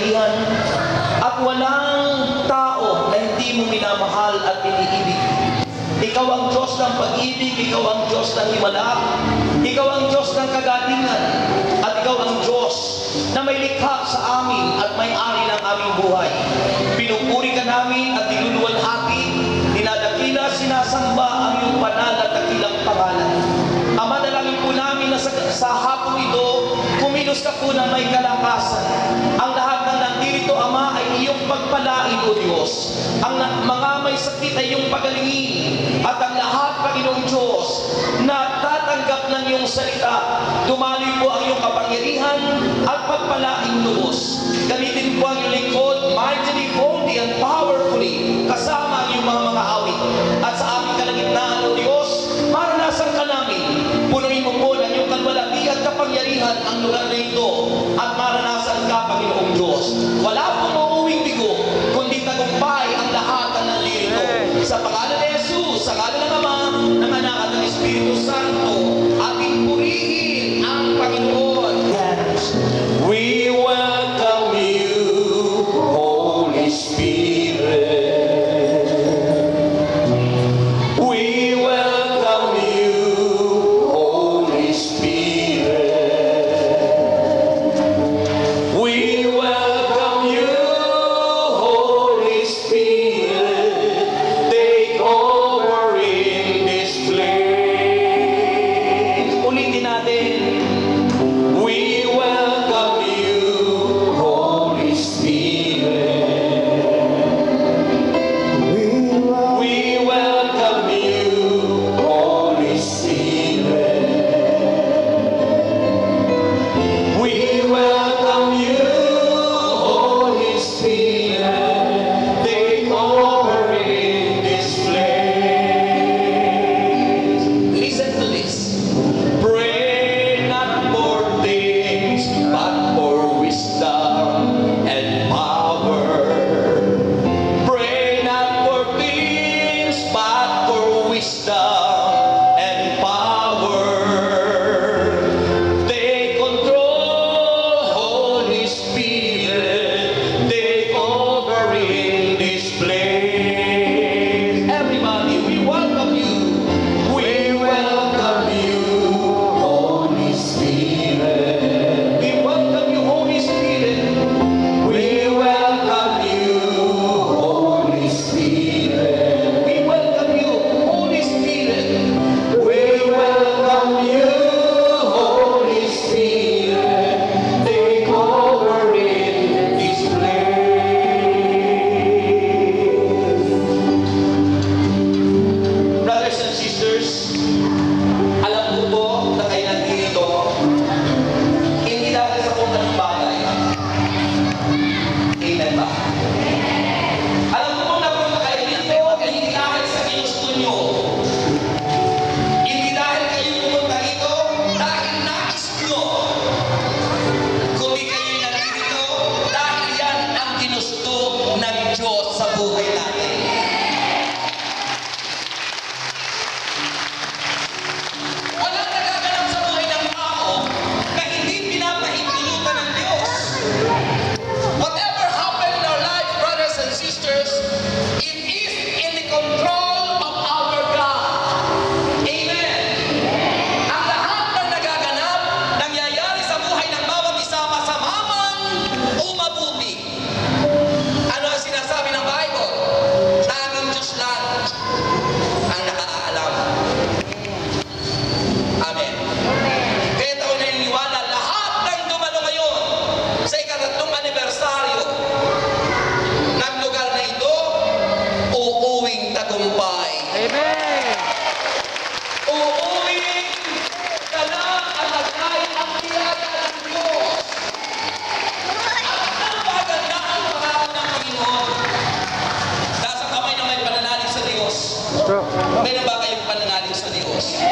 kapangyarihan at walang tao na hindi mo minamahal at iniibig. Ikaw ang Diyos ng pag-ibig, ikaw ang Diyos ng himala, ikaw ang Diyos ng kagalingan, at ikaw ang Diyos na may likha sa amin at may-ari ng aming buhay. Pinupuri ka namin at niluluwalhati, dinadakila, sinasamba ang iyong banal at dakilang pangalan. Ama, dalangin po namin na sa hapong ito, kumilos ka po ng may kalakasan. Ang lahat ng nandito, Ama, ay iyong pagpalain, O Diyos. Ang mga may sakit ay iyong pagalingin. At ang lahat, Panginoong Diyos, na tatanggap ng iyong salita, dumaloy po ang iyong kapangyarihan at pagpalain lubos. Gamitin po ang iyong lingkod, mightily, boldly, and powerfully, kasama ang iyong mga awit. At sa aming kalagitnaan, O Diyos, maranasan ka namin. Punuin mo po ng iyong kalwalati at kapangyarihan ang lugar na ito at maranasan ka, Panginoong Diyos. Wala pong uuwing bigo, kundi tagumpay ang lahat na nandito. Sa pangalan ni Jesus, sa ngalan ng Ama, ng Anak at ng Espiritu Santo, ating purihin ang Panginoon. Yes. We welcome you, Holy Spirit. We welcome you, Holy Spirit. We welcome you, Holy Spirit. Take over in this place. Ulitin natin. We welcome you, Holy Spirit. We welcome you, Holy Spirit. We welcome you, Holy Spirit. Take over in this place. Listen to this. Pray not for things, but for wisdom and power. Pray not for things, but for wisdom and power. Take control, Holy Spirit. Take over in this place. Everybody, we welcome you. We welcome you, Holy Spirit. We welcome you, Holy Spirit. We welcome you, Holy Spirit. We welcome you, Holy Spirit. We welcome you, Holy Spirit. Take over in this place. Brothers and sisters, alam ko po na kayo nandito, hindi dahil sa kung anong bagay. Amen ba? Alam ko po na punta kayo dito, hindi dahil sa ginusto nyo. Hindi dahil kayo pumunta dito, dahil nais nyo. Kundi kayo nandito, dahil yan ang ginusto ng Diyos sa buhay natin. Walang nagaganap sa buhay ng tao na hindi pinapahintulutan ng Diyos. Whatever happened in our life, brothers and sisters, it is in the control of our God. Amen. Ang lahat ng nagaganap, nangyayari sa buhay ng bawat isa, masama man o mabuti. Ano ang sinasabi ng Bible? Tanging Diyos lang ang nakakaalam. Amen. Kaya tayo naniniwala, lahat ng dumalo ngayon sa ikatatlong anibersaryo ng lugar na ito, uuwing tagumpay. Amen. Uuwing talang at agay ang tiyata ng Diyos. At ang maganda ang pangalan ng Panginoon. Nasa kamay na may pananalig sa Diyos. Bro, Meron ba kayong pananalig sa Diyos?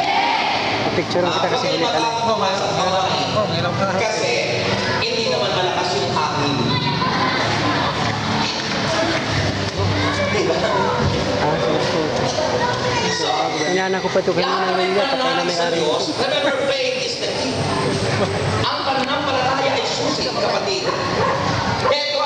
picture kita kasi ulit alam. Kasi hindi naman malakas yung hangin. Diba? So, Inaanak ko pa ito kanina ng Lingga, patay na may-ari. Remember, faith is the key. Ang pananampalataya ay susi, kapatid. Ito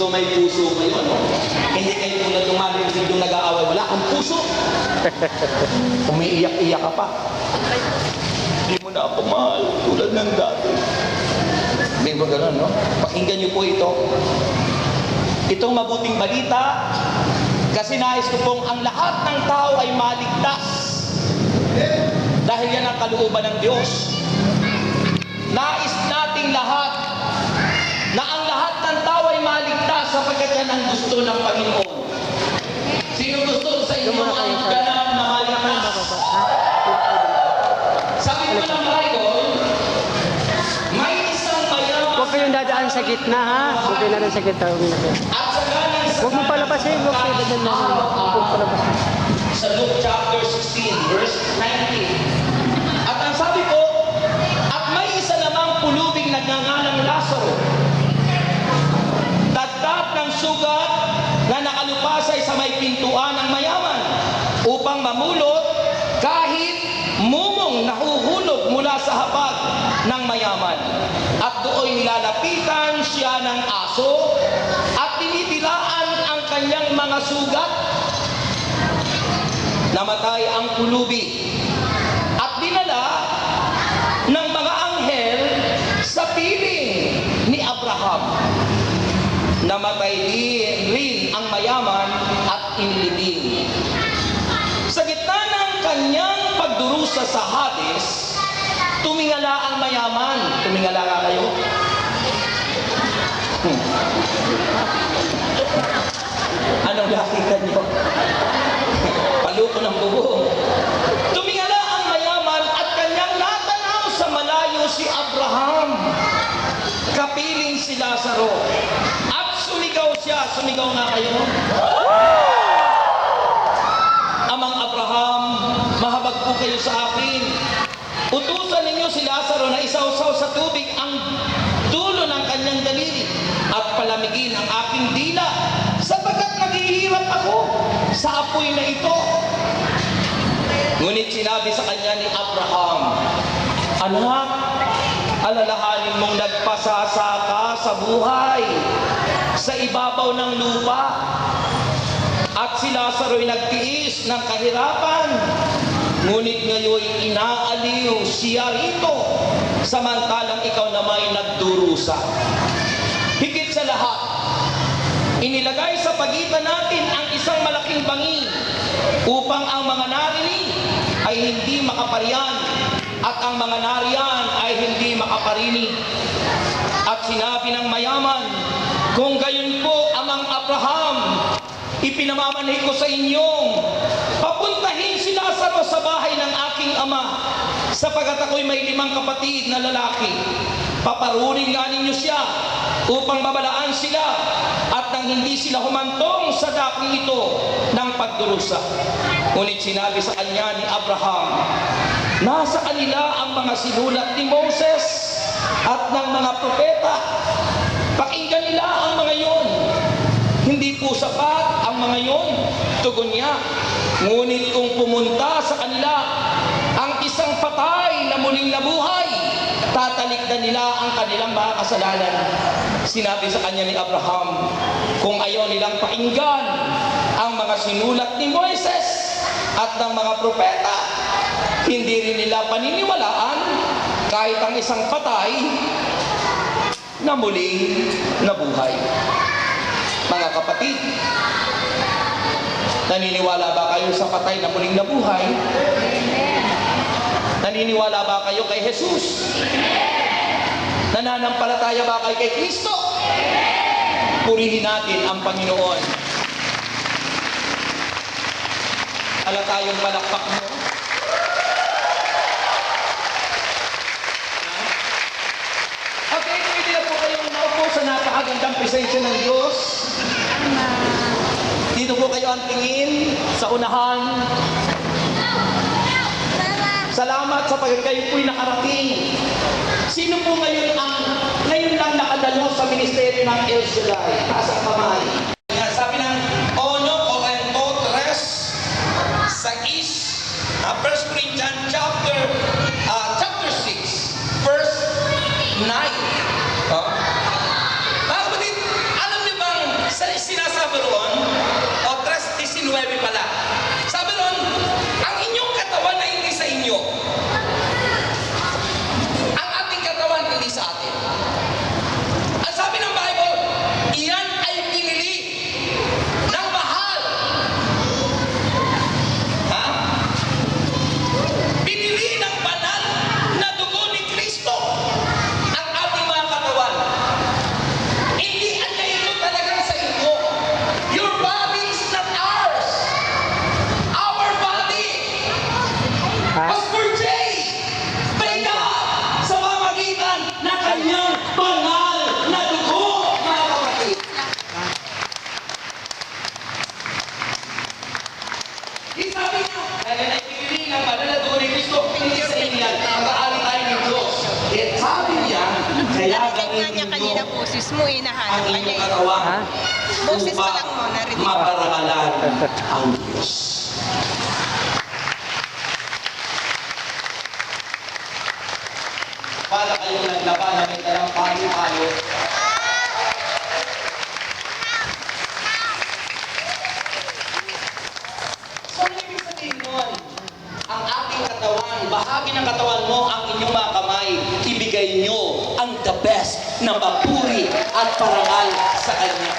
So may puso kayo, no? Hindi kayo tulad ng marinig yung nag-aaway. Wala kang puso. Umiiyak-iyak ka pa. Hindi mo na ako mahal tulad ng dati. May ba ganun, no? Pakinggan niyo po ito. Itong mabuting balita, kasi nais ko pong ang lahat ng tao ay maligtas. Dahil yan ang kalooban ng Diyos. Nais nating lahat na ang lahat ng tao ay maligtas sapagkat yan ang gusto ng Panginoon. Sino gusto sa inyo ang ganap na maligtas? Sabi ko ng Bible, may isang mayaman. Huwag kayong dadaan sa gitna, ha? Huwag kayong dadaan sa gitna. At sa galing sa Huwag mo palabasin. Huwag kayong dadaan na. Huwag mo palabasin. sa Luke chapter 16, verse 19. At ang sabi ko, at may isa namang pulubing nagngangalang Lazaro, dagdag ng sugat na nakalupasay sa may pintuan ng mayaman upang mamulot kahit mumong nahuhulog mula sa hapag ng mayaman. At doon nilalapitan siya ng aso at tinitiraan ang kanyang mga sugat. Namatay ang pulubi at dinala ng mga anghel sa piling ni Abraham. Namatay rin ang mayaman at inilibing. Sa gitna ng kanyang pagdurusa sa Hades, tumingala ang mayaman. Tumingala ka kayo? Anong nakita niyo? Paluko ng bubong. Tumingala ang mayaman at kanyang natanaw sa malayo si Abraham. Kapiling si Lazaro. At sumigaw siya. Sumigaw nga kayo. Amang Abraham, mahabag po kayo sa akin. Utusan ninyo si Lazaro na isawsaw sa tubig ang dulo ng kanyang daliri at palamigin ang aking dila sapagkat naghihirap ako sa apoy na ito. Ngunit sinabi sa kanya ni Abraham, anak, alalahanin mong nagpasasa ka sa buhay sa ibabaw ng lupa at si Lazaro'y nagtiis ng kahirapan. Ngunit ngayon inaaliw siya rito samantalang ikaw na may nagdurusa. Higit sa lahat, inilagay sa pagitan natin ang isang malaking bangin upang ang mga narinig ay hindi makaparian at ang mga nariyan ay hindi makaparinig. At sinabi ng mayaman, kung gayon po amang Abraham, ipinamamanhid ko sa inyong papuntahin si Lazaro sa bahay ng aking ama sapagkat ako'y may 5 kapatid na lalaki. Paparunin nga ninyo siya upang mabalaan sila at nang hindi sila humantong sa daking ito ng pagdurusa. Ngunit sinabi sa kanya ni Abraham, nasa kanila ang mga sinulat ni Moses at ng mga propeta. Pakinggan nila ang mga yon. Hindi po sapat ang mga yon, tugon niya. Ngunit kung pumunta sa kanila ang isang patay na muling nabuhay, tatalikdan nila ang kanilang mga kasalanan. Sinabi sa kanya ni Abraham, kung ayaw nilang pakinggan ang mga sinulat ni Moises at ng mga propeta, hindi rin nila paniniwalaan kahit ang isang patay na muling nabuhay. Mga kapatid, naniniwala ba kayo sa patay na muling nabuhay? Naniniwala ba kayo kay Jesus? Nananampalataya ba kayo kay Kristo? Purihin natin ang Panginoon. Ala tayong malakpak mo. Okay, pwede na po kayong maupo sa napakagandang presensya ng Diyos. Dito po kayo ang tingin sa unahan. Salamat sa pagkat kayo po'y nakarating. Sino po ngayon lang nakadalo sa ministeryo ng El Shaddai? Taas ang kamay. Sabi ng Ono o Entotres sa East, 1 Corinthians chapter 6, verse 9. Mga kapatid, alam niyo bang Kaya Narinig nga niya gamitin kanina nyo boses mo eh, ang nahanap ka inyong niya eh. katawan Ha? Boses pa upang lang mo, narinig. maparangalan ang Diyos. Para kayong naglaban na may dalang palo-palo. So, ano ibig sabihin nun? Ang ating katawan, bahagi ng katawan mo, ang inyong mga kamay, ibigay nyo ang the best na papuri at parangal sa Kanya.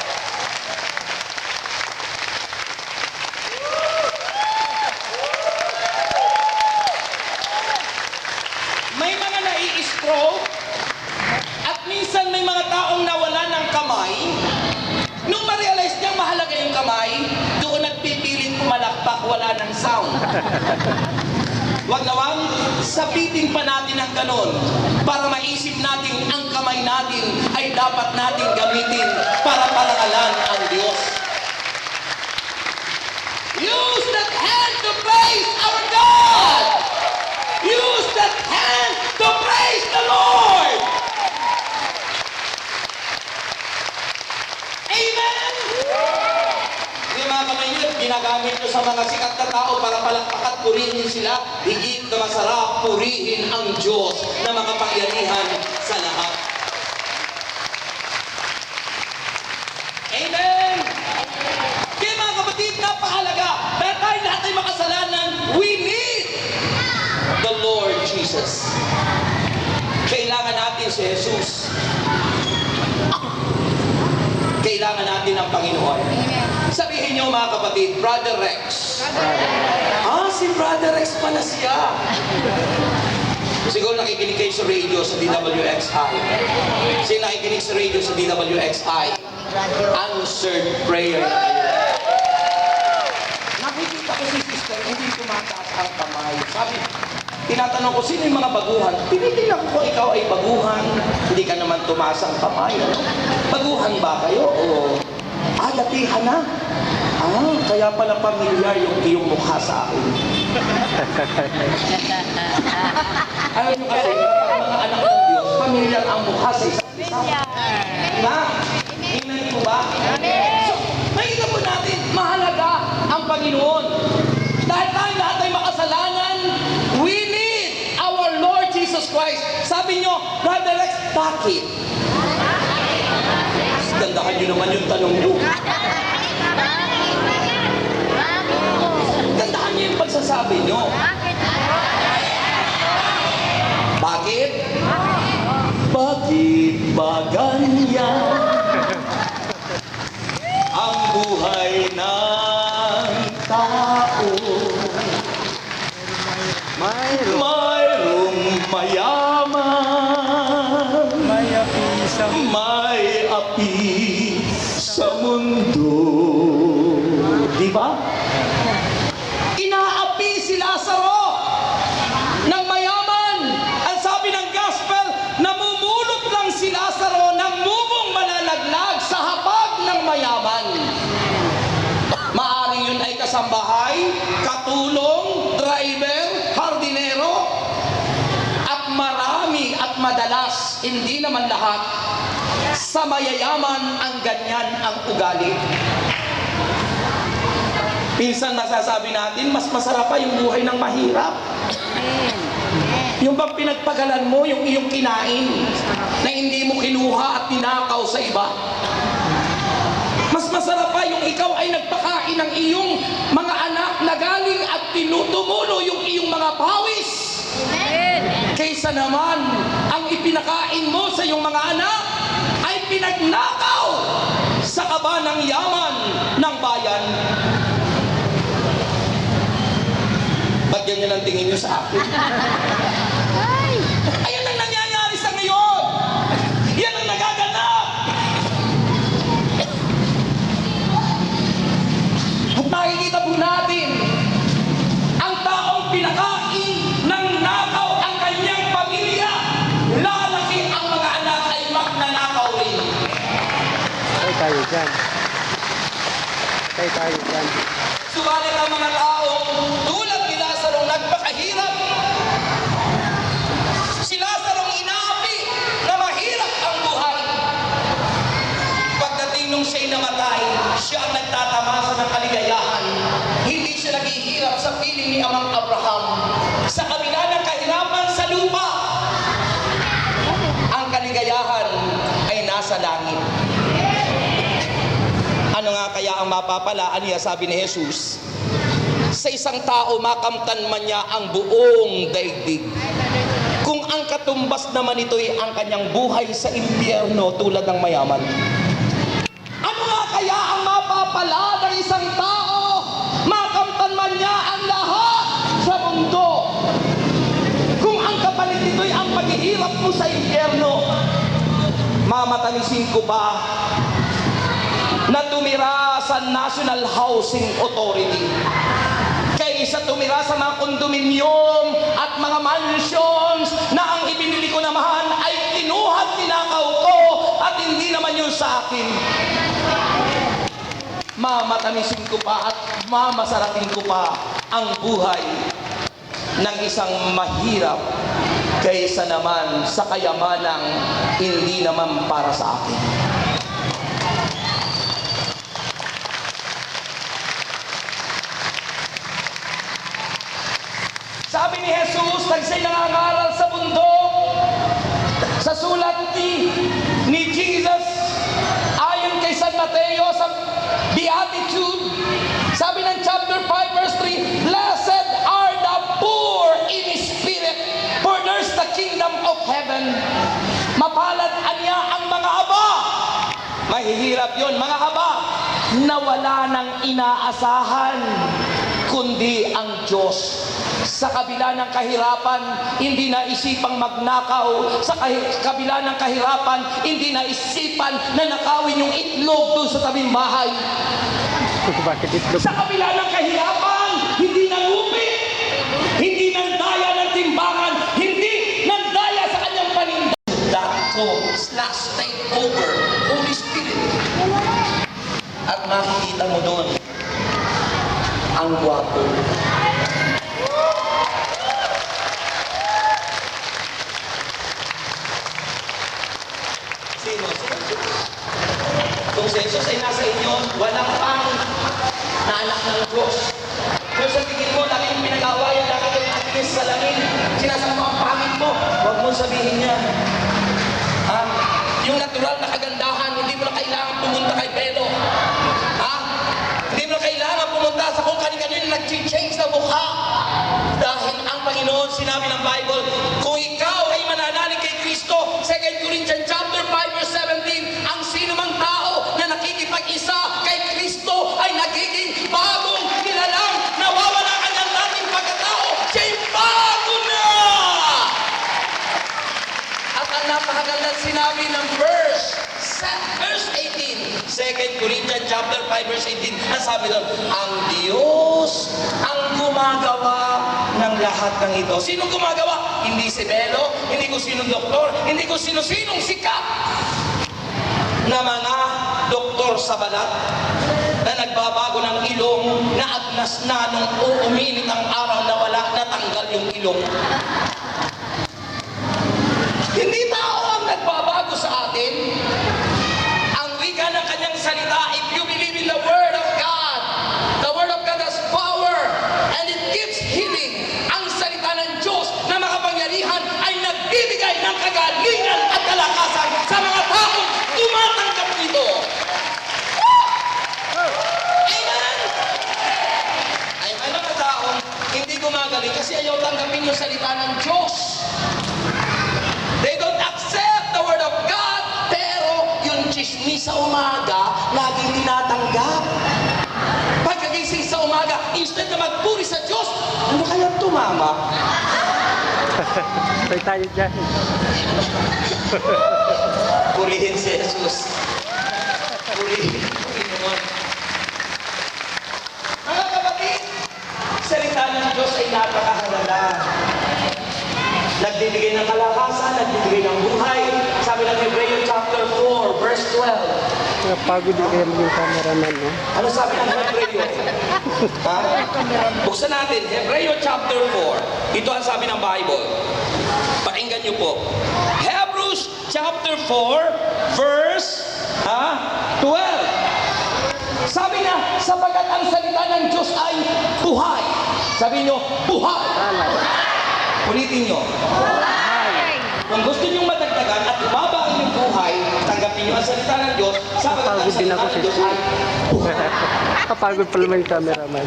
May mga nai-stroke at minsan may mga taong nawala ng kamay. Nung ma-realize niyang mahalaga yung kamay, doon nagpipilit pumalakpak, wala ng sound. Wag nawang sabitin pa natin ang ganon para maisip natin ang kamay natin ay dapat natin gamitin para parangalan ang Diyos. Use that hand to praise our God! Use that hand to praise the Lord! Amen! Yung mga kamay nyo, ginagamit nyo sa mga sikat na tao para palakpakat, purihin sila. Higit na masarap, purihin ang Diyos na makapangyarihan sa lahat. Amen! Kaya mga kapatid, napahalaga. Dahil tayo lahat ay makasalanan, we need the Lord Jesus. Kailangan natin si Jesus. Kailangan natin ang Panginoon. Sabihin niyo mga kapatid, Brother Rex. Si Brother Rex pala siya. Siguro nakikinig kayo sa radio sa DWXI. Sino nakikinig sa radio sa DWXI? Answered prayer na kayo. Nakikita ko si sister, hindi tumataas ang kamay. Sabi, tinatanong ko, sino yung mga baguhan? Tinitingnan ko kung ikaw ay baguhan. Hindi ka naman tumaas ang kamay. Ano? Baguhan ba kayo? O, datihan na. Kaya pala pamilyar yung iyong mukha sa akin. Alam nyo kasi, mga anak ng Diyos, pamilyar ang mukha sa isa't isa. Diba? Tingnan mo ba? So, nakita po natin, mahalaga ang Panginoon. Dahil tayo lahat ay makasalanan, we need our Lord Jesus Christ. Sabi nyo, Brother Rex, bakit? Gandahan nyo naman yung tanong nyo. Gandahan nyo yung pagsasabi nyo. Bakit? Bakit ba ganyan ang buhay ng tao? Mayroong mayaman, may api sa mundo. Di ba? Inaapi si Lazaro ng mayaman. Ang sabi ng gospel, namumulot lang si Lazaro ng mumong malalaglag sa habag ng mayaman. Maaring yun ay kasambahay, katulong, driver, hardinero, at marami at madalas, hindi naman lahat, sa mayayaman ang ganyan ang ugali. Minsan masasabi natin, mas masarap pa yung buhay ng mahirap. Yung bang pinagpagalan mo, yung iyong kinain, na hindi mo kinuha at tinakaw sa iba. Mas masarap pa yung ikaw ay nagpakain ng iyong mga anak na galing at tinutumulo yung iyong mga pawis. Kaysa naman, ang ipinakain mo sa iyong mga anak ay pinagnakaw sa kaba ng yaman ng bayan. Ba't ganyan ang tingin niyo sa akin? Ayan ang nangyayari sa ngayon. Yan ang nagaganap. At makikita po natin ang taong pinakain ng nakaw ang kanyang pamilya. Lalaki ang mga anak ay magnanakaw rin. Patay tayo dyan. Patay tayo dyan. Subalit ang mga taong tulad ni Lazaro nagpakahirap. Si Lazaro inaapi na mahirap nararanasan ng kaligayahan. Hindi siya naghihirap sa piling ni Amang Abraham. Sa kabila ng kahirapan sa lupa, ang kaligayahan ay nasa langit. Ano nga kaya ang mapapalaan niya, sabi ni Jesus? Sa isang tao, makamtan man niya ang buong daigdig. Kung ang katumbas naman ito'y ang kanyang buhay sa impyerno tulad ng mayaman. Ano nga kaya ang mapapala ng isang tao? Makamtan man niya ang lahat sa mundo. Kung ang kapalit nito'y ang paghihirap mo sa impyerno, mamatanisin ko ba na tumira sa National Housing Authority kaysa tumira sa mga kondominium at mga mansions na ang ibinili ko naman ay kinuha at tinakaw ko at hindi naman yun sa akin. Mamatamisin ko pa at mamasarapin ko pa ang buhay ng isang mahirap kaysa naman sa kayamanang hindi naman para sa akin. Sabi ni Jesus, nagsa'y nangangaral sa bundok, sa sulat ni Jesus, ayon kay San Mateo sa Beatitude, sabi ng chapter 5 verse 3, Blessed are the poor in spirit, for there's the kingdom of heaven. Mapalad anya ang mga aba. Mahihirap yon, mga aba, na wala nang inaasahan, kundi ang Diyos. Sa kabila ng kahirapan, hindi naisipang magnakaw. Sa kabila ng kahirapan, hindi naisipan na nakawin yung itlog doon sa tabing bahay. Bakit itlog? Sa kabila ng kahirapan, hindi nangupit, hindi nandaya ng timbangan, hindi nandaya sa kanyang paninda. Take over, Holy Spirit. At makikita mo doon ang gwapo. Sino? Kung si Jesus ay nasa inyo, walang pang na anak ng Diyos. Kung sa tingin mo, lagi yung pinag-awayan, lagi yung atingin sa langit, sinasabi mo ang pangit mo, huwag mo sabihin niya. Yung natural na kagandahan, hindi mo na kailangan pumunta kay Pelo. Hindi mo na kailangan pumunta sa kung kanino nag-change na mukha. Dahil ang Panginoon, sinabi ng Bible, kung ikaw ay mananalig kay Kristo, 2 Corinthians chapter 5 verse 17, ang sinumang tao na nakikipag-isa kay Kristo ay nagiging bagong nilalang, nawawala kanyang dating pagkatao, siya'y bago na! At ang napakagandang sinabi ng verse 18, 2 Corinthians chapter 5 verse 18, ang sabi doon, ang Diyos ang gumagawa ng lahat ng ito. Sino gumagawa? Hindi si Belo, hindi ko sinong doktor, hindi ko sino-sinong sikat na mga doktor sa balat na nagbabago ng ilong, na agnas na nung uuminit ang araw na wala, natanggal yung ilong. Hindi tao ang nagbabago sa atin. Ang wika ng kanyang salita, if you believe in the Word of God, the Word of God has power and it gives healing. Ang salita ng Diyos na makapangyarihan ay nagbibigay ng kagalingan at kalakasan sa mga taong tumatanggap nito. Amen! Ay may mga taong hindi gumagaling kasi ayaw tanggapin yung salita ng Diyos. They don't accept the Word of God, pero yung chismis sa umaga, laging tinatanggap. Pagkagising sa umaga, instead na magpuri sa Diyos, ano kaya tumama? Patay tayo dyan. Purihin si Jesus. Purihin naman. Mga kapatid, salita ng Diyos ay napakahalaga. Nagbibigay ng kalakasan, nagbibigay ng buhay. Sabi ng Hebreo chapter 4, verse 12. Napagod din kaya maging cameraman, no? Ano sabi ng Hebreo? Buksan natin, Hebreo chapter 4. Ito ang sabi ng Bible. Pakinggan niyo po. Hebrews chapter 4, verse 12. Sabi na, sapagat ang salita ng Diyos ay buhay. Sabi nyo, buhay. Alay. Ulitin nyo. Ay. Kung gusto nyo madagdagan at umaba ang inyong buhay, tanggapin nyo ang salita ng Diyos, sapagat ang Napagod din salita ako, ng Diyos ay buhay. Kapagod pala yung cameraman.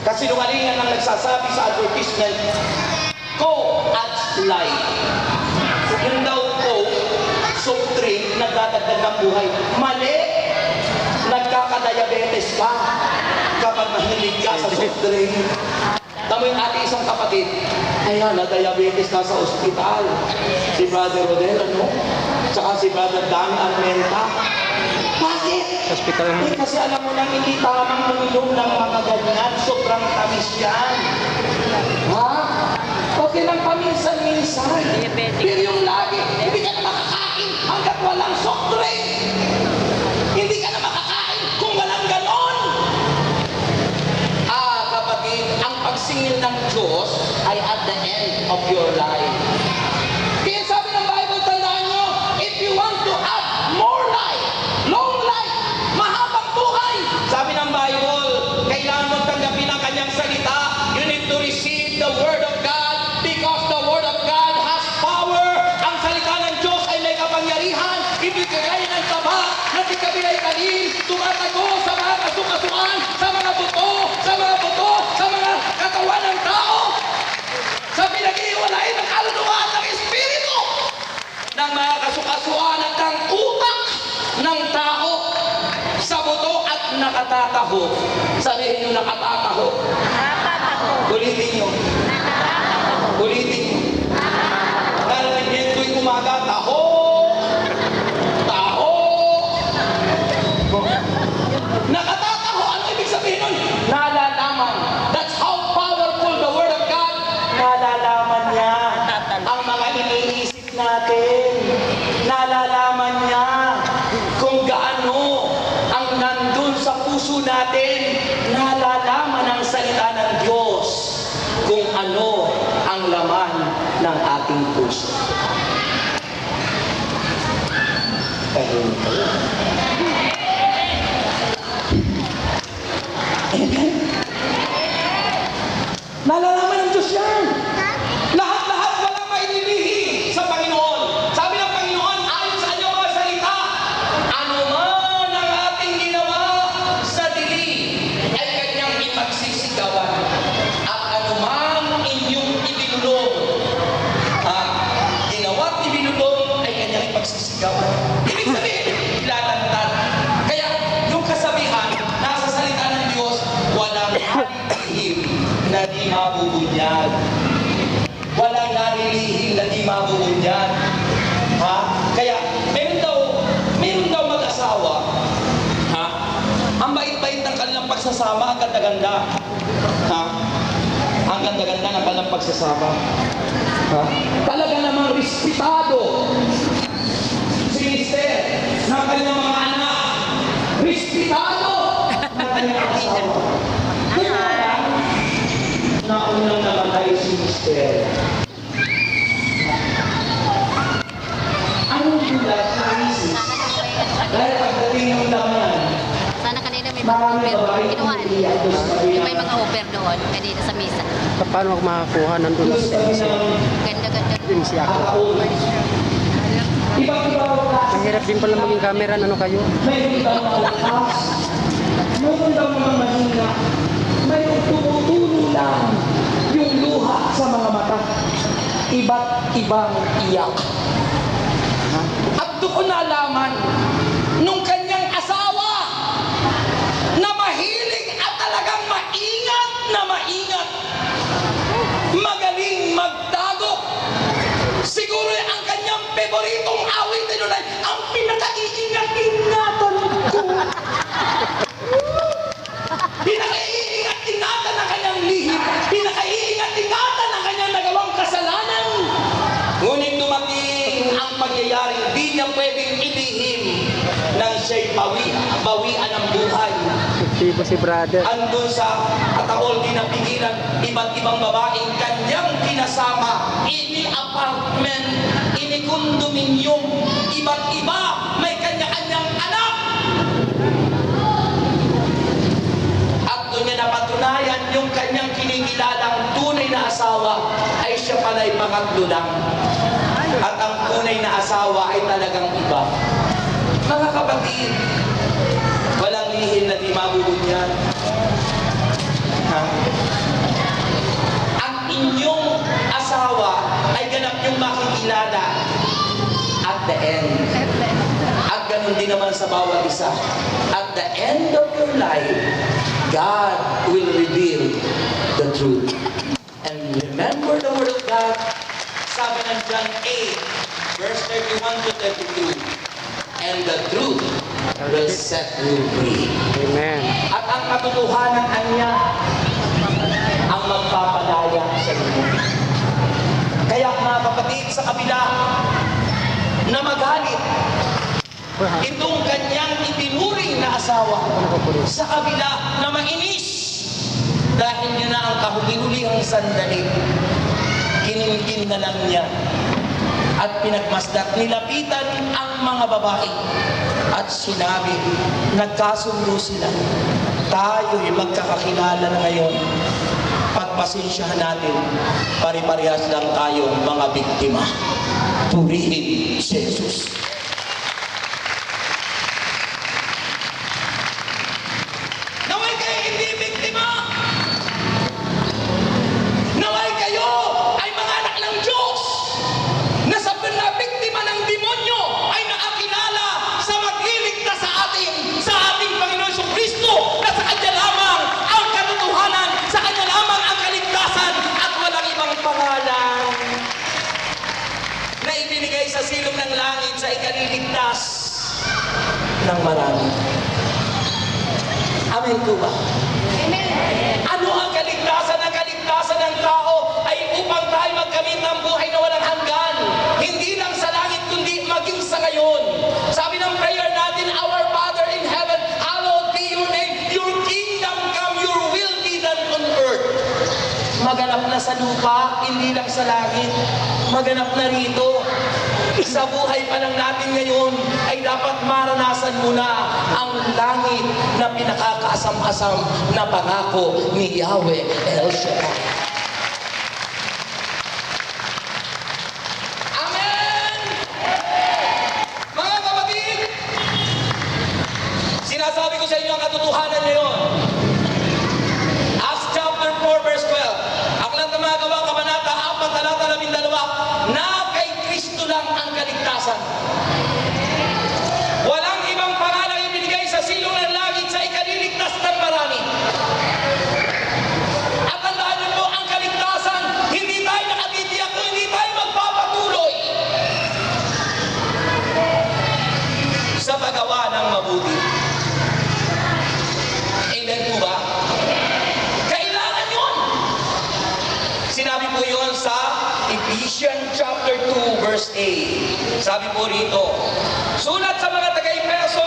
Kasinungalingan ang nagsasabi sa advertisement, Coke adds life. Yung daw Coke, soft drink, nagdadagdag ng buhay. Mali! Nagkakadiabetes ka kapag mahilig ka sa soft drink. Tamo yung ate isang kapatid, ayan, na-diabetes ka sa ospital. Si Brother Rodel, ano? Tsaka si Brother Dami Armenta. Bakit? Hospital Eh, kasi alam mo nang hindi tamang uminom ng mga ganyan, sobrang tamis yan. Ha? Okay lang paminsan-minsan. Pero yung lagi, hindi ka na makakain hanggat walang soft drink. Hindi ka na makakain kung walang ganon. Kapatid, ang pagsingil ng Diyos ay at the end of your life. Kaya sabi ng Bible, tandaan nyo, if you want to have more life, long life, mahabang buhay, sabi ng Bible, kailangan mong tanggapin ang kanyang salita. You need to receive the Word of God because the Word of God has power. Ang salita ng Diyos ay may kapangyarihan. Ibigay ng taba na di kabilay kanin, tumatago sa mga kasukasuan, sa mga buto, sa mga katawan ng tao, sa pinag-iwalay ng kaluluwa at ng espiritu, ng mga kasukasuan at ng utak ng tao, sa buto at nakatataho. Sabihin nyo nakatataho. Ulitin nyo. Ulitin nyo. Narinig ko'y umaga, taho. Taho. Nakatataho. Ano ibig sabihin nun? Nalalaman. That's how powerful the Word of God. Nalalaman niya ang mga iniisip natin. Nalalaman niya kung gaano ang nandun sa puso natin. Nalalaman ang salita ng Diyos kung ano ang laman ng ating puso. Nalalaman ng Diyos yan. Lahat-lahat walang maililihi sa Panginoon. Sabi ng Panginoon, ayon sa kanyang mga salita, ano man ang ating ginawa sa dilim ay kanyang ipagsisigawan. At ano man inyong ibinulong, ginawa at ibinulong ay kanyang ipagsisigawan. Ibig sabihin, latantad. Kaya yung kasabihan, nasa salita ng Diyos, walang nalilihim na di mabubunyag. Walang nalilihim na di mabubunyag. Ha? Kaya, meron daw mag-asawa, ha? Ang bait-bait ng kanilang pagsasama, ang ganda-ganda. Ha? Ang ganda-ganda ng kanilang pagsasama. Ha? Talaga namang respetado si Mister ng kanilang mga anak. Respetado ng kanilang asawa. Kaya lang, naunang namatay si Mister. Anong gula sa misis? Dahil pagdating ng laman, Sana kanina may mga marami offer. babae Kinuha. umiiyak doon sa tabi May mga offer doon kanina sa misa. Paano ako makakuha nandun doon sa sa tabi sense? ng Ganda-ganda. Yung siya ako. akaon. Ibang-ibang klase. Mahirap din pala maging camera, ano kayo? Mayroon daw mga lakas. Mayroon daw mga mahina. Mayroon tumutulo lang yung luha sa mga mata. Iba't ibang iyak. At doon nalaman nung kanyang asawa na mahilig at talagang maingat na maingat. Magaling magtago. Siguro ang kanyang paboritong awitin nun ay ang pinaka-iingat-ingatan ko. Pinaka-iingat-ingatan ang kanyang lihim. Pinaka-iingat-ingatan ang kanyang nagawang kasalanan. Ngunit dumating ang pagyayaring di niya pwedeng ilihim nang siya'y bawian ng buhay. Tipo si brother. Andun sa Ataol, dinapigilan iba't ibang babaeng kanyang kinasama. Ini apartment, ini kondominium, iba't iba, may kanya-kanyang anak. kanyang kinikilalang tunay na asawa ay siya pala'y pangatlo lang. At ang tunay na asawa ay talagang iba. Mga kapatid, walang lihim na di mabubunyag. Ha? Ang inyong asawa ay ganap yung makikilala at the end. At ganun din naman sa bawat isa. At the end of your life, God will reveal the truth. And remember the word of God, sabi ng John 8, verse 31 to 32, and the truth will set you free. Amen. At ang katotohanan niya ang magpapalaya sa inyo. Kaya mga kapatid, sa kabila na magalit itong kanyang itinuring na asawa, sa kabila na mainis dahil niya na ang kahuli-hulihang sandali, kinimkim na lang niya at pinagmasdak, nilapitan ang mga babae at sinabi, nagkasundo sila, tayo'y magkakakilala na ngayon, pagpasensyahan natin, pare-parehas lang tayong mga biktima. Purihin si Jesus. Naway kayo hindi biktima! Naway kayo ay mga anak ng Diyos na sa biktima ng demonyo ay nakakilala sa magliligtas sa atin, sa ating Panginoon Jesucristo, na sa Kanya lamang ang katotohanan, sa Kanya lamang ang kaligtasan at walang ibang pangalan na ibinigay sa silong ng langit sa ikaliligtas ng marami. Amen po ba? Ano ang kaligtasan? Ang kaligtasan ng tao ay upang tayo magkamit ng buhay na walang hanggan. Hindi lang sa langit, kundi maging sa ngayon. Sabi ng prayer natin, Our Father in heaven, hallowed be your name. Your kingdom come, your will be done on earth. Maganap na sa lupa, hindi lang sa langit. Maganap na rito. Sa buhay pa lang natin ngayon ay dapat maranasan mo na ang langit na pinakakaasam-asam na pangako ni Yahweh El Shaddai. Amen! Mga kapatid, sinasabi ko sa inyo ang katotohanan ngayon. Acts chapter 4 verse 12. Aklat ng mga gawa, kabanata 4, talata 12, na kay Kristo lang ang kaligtasan. Walang ibang pangalang ibinigay sa silong ng langit sa ikaliligtas ng marami. At tandaan niyo po, ang kaligtasan, hindi tayo nakatitiyak kung hindi tayo magpapatuloy sa paggawa ng mabuti. Amen po ba? Kailangan yun. Sinabi po yun sa Ephesians chapter 2 verse 8. Sabi po rito, sulat sa mga taga-Efeso,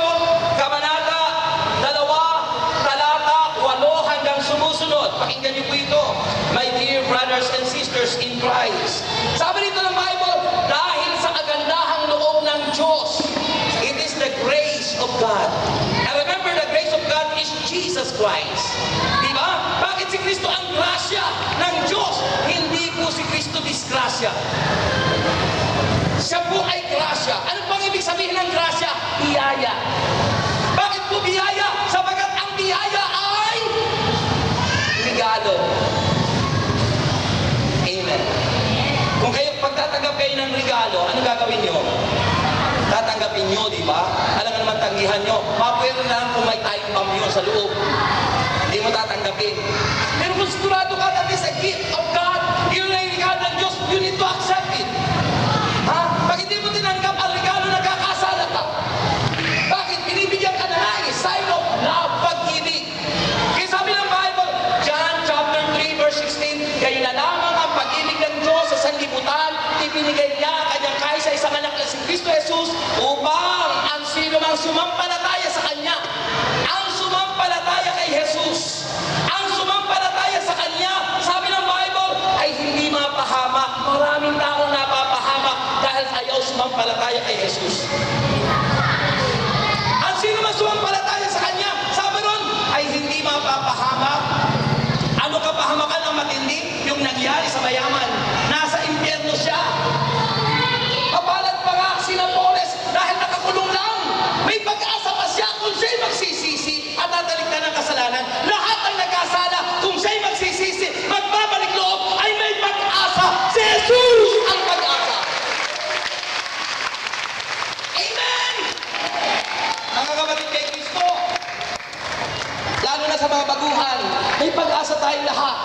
kabanata 2, talata 8 hanggang sumusunod. Pakinggan niyo po ito, my dear brothers and sisters in Christ. Sabi rito ng Bible, dahil sa kagandahang loob ng Diyos, it is the grace of God. And remember, the grace of God is Jesus Christ. Di ba? Bakit si Kristo ang grasya ng Diyos? Hindi po si Kristo disgrasya. Siya po ay grasya. Ano pang ibig sabihin ng grasya? Biyaya. Bakit po biyaya? Sapagat ang biyaya ay regalo. Amen. Kung kayo pagtatanggap kayo ng regalo, ano gagawin nyo? Tatanggapin nyo, di ba? Alam nga naman tanggihan nyo. Mapwede na lang kung may time bomb yun sa loob. Hindi mo tatanggapin. Pero kung sigurado ka that is a gift of God, yun ay regalo ng Diyos, you need to accept it. Ha? Pag hindi mo tinanggap ang regalo, nagkakasala ka. Bakit? Binibigyan ka na nga, sign of love, pag-ibig. Kaya sabi ng Bible, John chapter 3 verse 16, kayo na lamang ang pag-ibig ng Diyos sa sanlibutan, ibinigay niya ang kanyang kaisa isang anak na si Kristo Jesus upang ang sino mang sumampalataya sa Kanya, ang sumampalataya kay Jesus, ang sumampalataya sa Kanya, sabi ng Bible, ay hindi mapahamak. Maraming taong napapahamak dahil ayaw sumampalataya kay Jesus. Ang sino mang sumampalataya sa Kanya, sabi ron, ay hindi mapapahamak. Ano kapahamak mayaman. Nasa impyerno siya. Mapalad pa nga si Napoles dahil nakakulong lang. May pag-asa pa siya kung siya'y magsisisi at tatalikdan ng kasalanan. Lahat ang nagkasala, kung siya'y magsisisi, magbabalik loob, ay may pag-asa. Si Jesus ang pag-asa. Amen! Mga kapatid kay Kristo, lalo na sa mga baguhan, may pag-asa tayong lahat.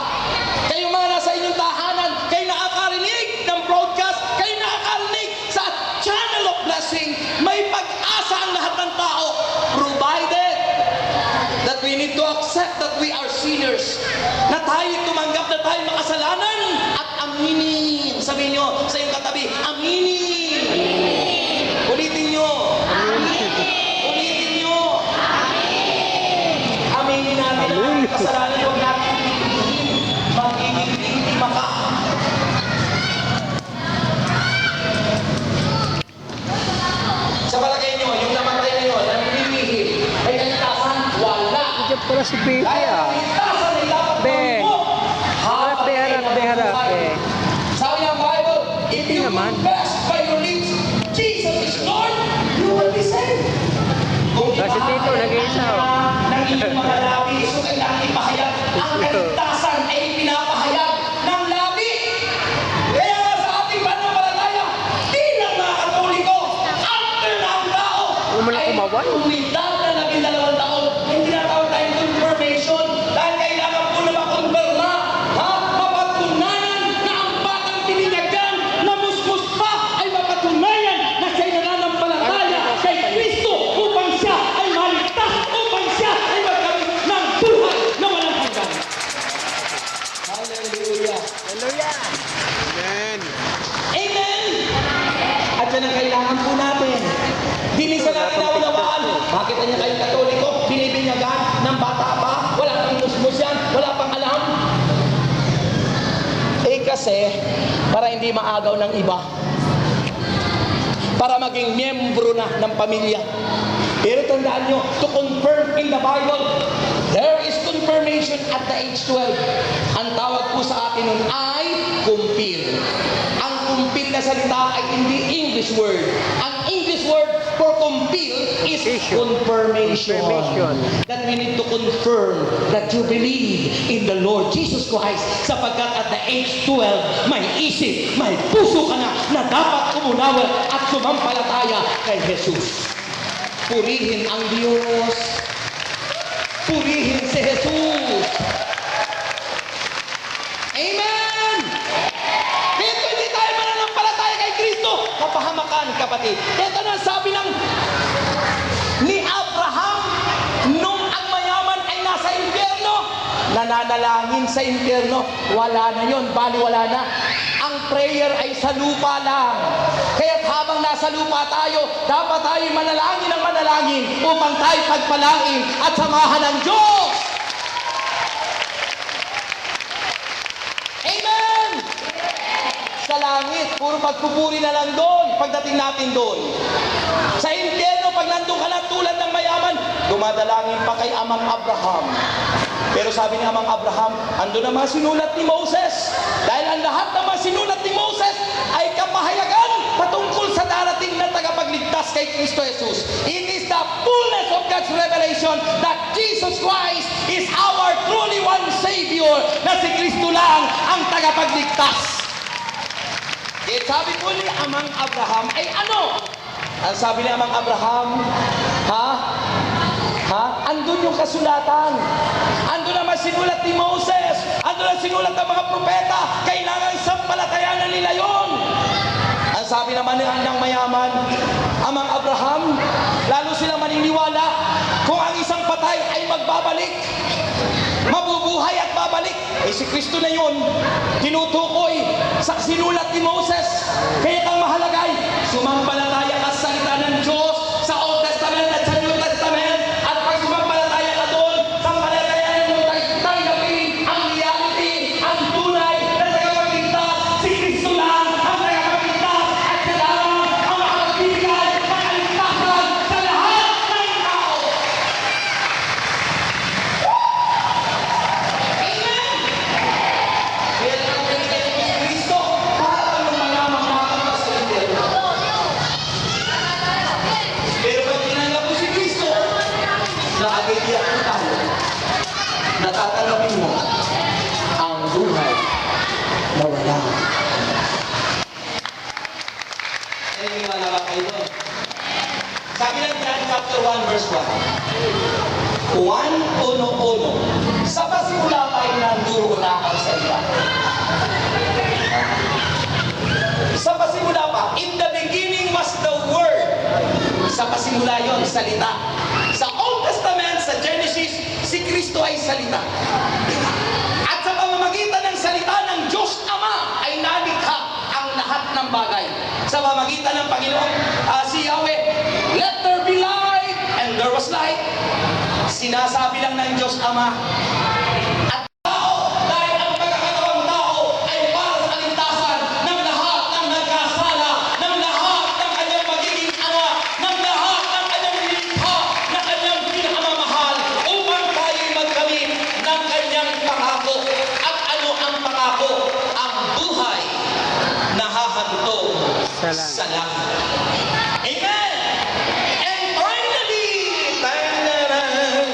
Kayo mga nasa inyong tahanan, kayo nakakarinig ng broadcast, kayo nakakarinig sa channel of blessing, may pag-asa ang lahat ng tao, provided that we need to accept that we are sinners, na tayo tumanggap na tayo makasalanan at aminin. Sabihin nyo sa iyong katabi, aminin. Ulitin nyo. Ulitin nyo. Aminin natin ang kasalanan. Huwag natin pilitin. Magiging biktima ka. Sa palagay nyo, yung namatay na yun, ang hinihil, ay kaligtasan? Wala. Diyan pala si Baby Dahil ang ah. kaligtasan ay dapat Be. mo. Harap, be, harap, be, harap, be. Sabi ng Bible, if Hindi you naman. confess by your lips, Jesus is Lord, you will be saved. Kung Kasi dito, nag-iisa, oh. ng iyong mga labi, so kailangan ipahayag. Ang kaligtasan ay pinapahayag ng labi. Kaya nga sa ating pananampalataya, di lang mga Katoliko, after na ang tao, Umula ay kumaway. umidad na 12 taon, hindi na tawag tayong confirmation, dahil kailangan po na makonfirma, mapatunayan na ang batang binigyan na musmus pa ay mapatunayan na siya'y nananampalataya kay Kristo upang siya ay maligtas, upang siya ay magkamit ng buhay na walang hanggan. Hallelujah! Hallelujah! Amen! Amen! At yan ang kailangan po natin. Hindi sa natin naunawaan. Bakit niya kayo Katoliko? Binibinyagan ng bata pa? Wala pang musmus yan? Wala pang alam? Kasi, para hindi maagaw ng iba. Para maging miyembro na ng pamilya. Pero tandaan nyo, to confirm in the Bible, there is confirmation at the age 12. Ang tawag po sa atin nun ay kumpil. Ang kumpil na salita ay hindi English word. Ang English word for kumpil is confirmation. That we need to confirm that you believe in the Lord Jesus Christ, sapagkat at the age 12, may isip, may puso ka na dapat umunawa at sumampalataya kay Jesus. Purihin ang Diyos. Purihin si Jesus. Amen! Dito hindi tayo mananampalataya kay Kristo. Kapahamakan, kapatid. Ito na sabi ni Abraham, nung ang mayaman ay nasa impyerno, nananalangin sa impyerno, wala na yun, baliwala na. Ang prayer ay sa lupa lang. Kaya't habang nasa lupa tayo, dapat tayo manalangin ng manalangin upang tayo pagpalain at samahan ng Diyos. Amen! Sa langit, puro pagpupuri na lang doon, pagdating natin doon. Sa impyerno, pag nandun ka na tulad ng mayaman, dumadalangin pa kay Amang Abraham. Pero sabi ni Amang Abraham, ando na mga sinulat ni Moses. Dahil ang lahat ng mga sinulat ni Moses ay kapahayagan patungkol sa darating na tagapagligtas kay Kristo Jesus. It is the fullness of God's revelation that Jesus Christ is our truly one Savior, na si Kristo lang ang tagapagligtas. Kaya sabi po ni Amang Abraham ay ano? Ang sabi ni Amang Abraham, andun yung kasulatan. Andun naman sinulat ni Moses. Andun ang sinulat ng mga propeta. Kailangan sampalatayanan nila yon. Ang sabi naman ng mayaman, Amang Abraham, lalo silang maniniwala kung ang isang patay ay magbabalik, mabubuhay at babalik. Si Kristo na yun, tinutukoy sa sinulat ni Moses. Kaya ang mahalaga ay sumampalataya ka sa salita ng Diyos sa Old Testament at sa New Testament. At pag sumampalataya ka doon, sampalatayanan mo tanggapin ang reality, ang tunay na tagapagligtas. Si Kristo lang ang tagapagligtas at siya lang ang makapagbibigay ng kaligtasan sa lahat ng tao. Amen! Kaya ang chapter 1, verse 1. 1:1. Sa pasimula pa ay nanduro na ang salita. Sa pasimula pa, in the beginning was the Word. Sa pasimula yon, salita. Sa Old Testament, sa Genesis, si Kristo ay salita. At sa pamamagitan ng salita ng Diyos Ama ay nalikha ang lahat ng bagay. Sa pamamagitan ng Panginoon, si Yahweh, let there be light, and there was light. Sinasabi lang ng Diyos Ama. At tao, dahil ang pagkakatawang tao ay para sa kaligtasan ng lahat ng nagkasala, ng lahat ng kanyang magiging anak, ng lahat ng kanyang nilikha, ng kanyang pinakamamahal, upang tayo'y magkamit ng kanyang pangako. At ano ang pangako? Ang buhay na hahantong sa langit. Amen! And finally, nalaman ko